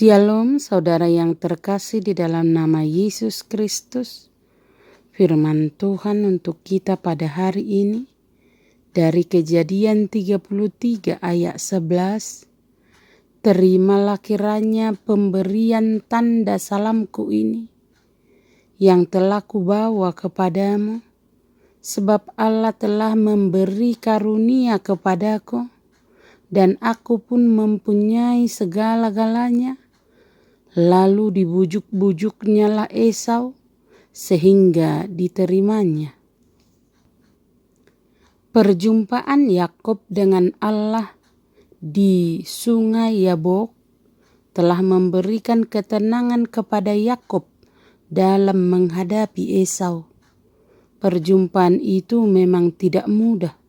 Shalom saudara yang terkasih di dalam nama Yesus Kristus. Firman Tuhan untuk kita pada hari ini dari Kejadian 33 ayat 11. Terimalah kiranya pemberian tanda salamku ini yang telah kubawa kepadamu, sebab Allah telah memberi karunia kepadaku dan aku pun mempunyai segala-galanya. Lalu dibujuk-bujuknya lah Esau sehingga diterimanya. Perjumpaan Yakub dengan Allah di Sungai Yabok telah memberikan ketenangan kepada Yakub dalam menghadapi Esau. Perjumpaan itu memang tidak mudah.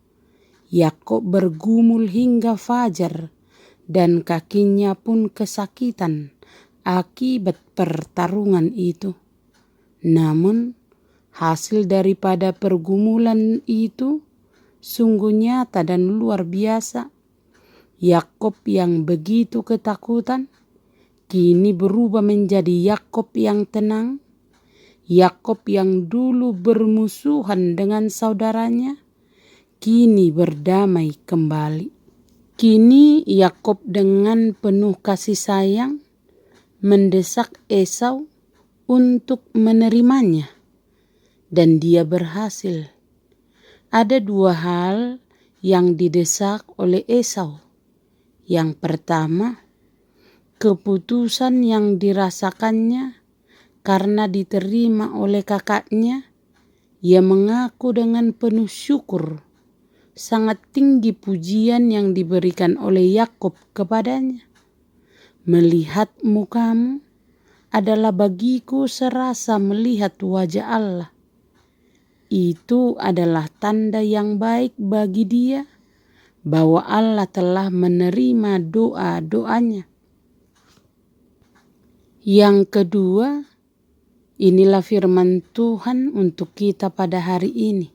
Yakub bergumul hingga fajar dan kakinya pun kesakitan akibat pertarungan itu. Namun hasil daripada pergumulan itu sungguh nyata dan luar biasa. Yakub yang begitu ketakutan kini berubah menjadi Yakub yang tenang. Yakub yang dulu bermusuhan dengan saudaranya kini berdamai kembali. Kini Yakub dengan penuh kasih sayang mendesak Esau untuk menerimanya, dan dia berhasil. Ada dua hal yang didesak oleh Esau. Yang pertama, keputusan yang dirasakannya karena diterima oleh kakaknya. Ia mengaku dengan penuh syukur. Sangat tinggi pujian yang diberikan oleh Yakub kepadanya. Melihat mukamu adalah bagiku serasa melihat wajah Allah. Itu adalah tanda yang baik bagi dia bahwa Allah telah menerima doa-doanya. Yang kedua, inilah firman Tuhan untuk kita pada hari ini.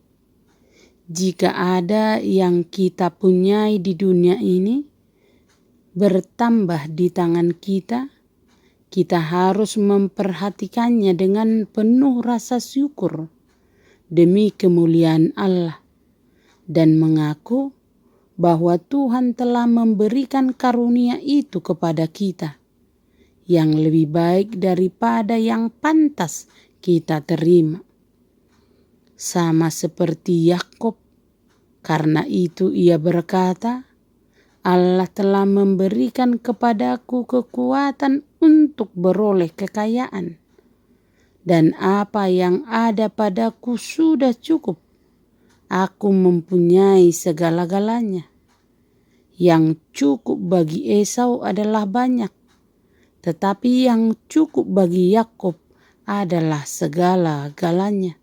Jika ada yang kita punyai di dunia ini bertambah di tangan kita harus memperhatikannya dengan penuh rasa syukur demi kemuliaan Allah dan mengaku bahwa Tuhan telah memberikan karunia itu kepada kita yang lebih baik daripada yang pantas kita terima. Sama seperti Yakub, karena itu ia berkata, Allah telah memberikan kepadaku kekuatan untuk beroleh kekayaan. Dan apa yang ada padaku sudah cukup. Aku mempunyai segala-galanya. Yang cukup bagi Esau adalah banyak. Tetapi yang cukup bagi Yakub adalah segala-galanya.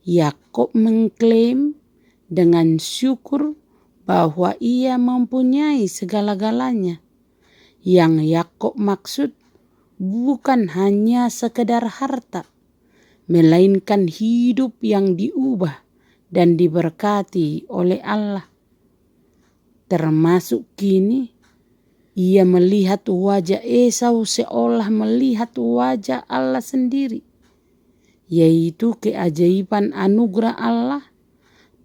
Yakub mengklaim dengan syukur bahwa ia mempunyai segala-galanya. Yang Yakub maksud bukan hanya sekedar harta, melainkan hidup yang diubah dan diberkati oleh Allah. Termasuk kini ia melihat wajah Esau seolah melihat wajah Allah sendiri, yaitu keajaiban anugerah Allah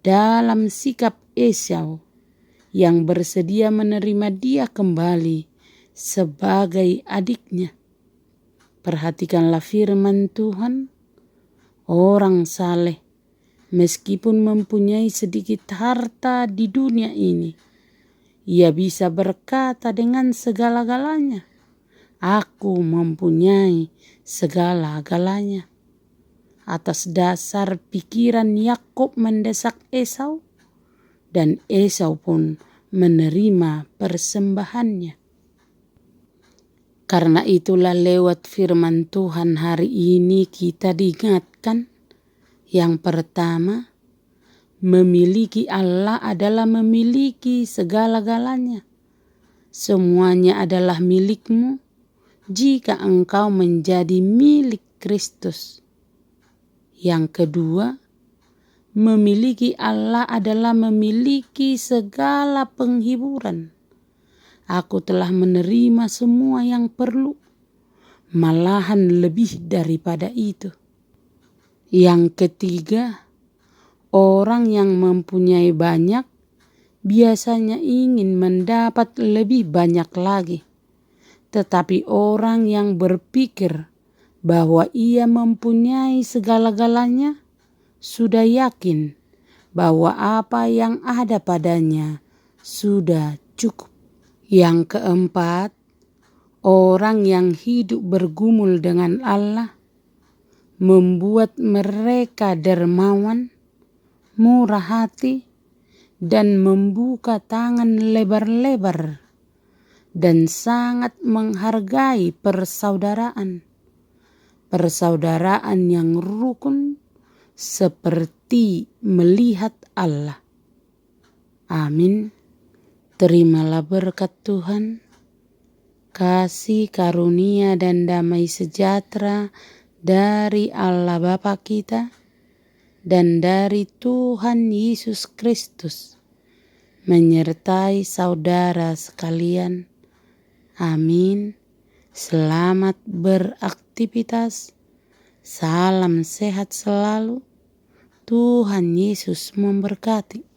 dalam sikap Esau yang bersedia menerima dia kembali sebagai adiknya. Perhatikanlah firman Tuhan. Orang saleh meskipun mempunyai sedikit harta di dunia ini, ia bisa berkata dengan segala-galanya, aku mempunyai segala-galanya. Atas dasar pikiran Yakub mendesak Esau, dan Esau pun menerima persembahannya. Karena itulah lewat firman Tuhan hari ini kita diingatkan. Yang pertama, memiliki Allah adalah memiliki segala-galanya. Semuanya adalah milikmu jika engkau menjadi milik Kristus. Yang kedua, memiliki Allah adalah memiliki segala penghiburan. Aku telah menerima semua yang perlu, malahan lebih daripada itu. Yang ketiga, orang yang mempunyai banyak biasanya ingin mendapat lebih banyak lagi. Tetapi orang yang berpikir bahwa ia mempunyai segala-galanya sudah yakin bahwa apa yang ada padanya sudah cukup. Yang keempat, orang yang hidup bergumul dengan Allah membuat mereka dermawan, murah hati, dan membuka tangan lebar-lebar, dan sangat menghargai persaudaraan. Persaudaraan yang rukun seperti melihat Allah. Amin. Terimalah berkat Tuhan, kasih karunia dan damai sejahtera dari Allah Bapa kita dan dari Tuhan Yesus Kristus menyertai saudara sekalian. Amin. Selamat beraktivitas. Salam sehat selalu. Tuhan Yesus memberkati.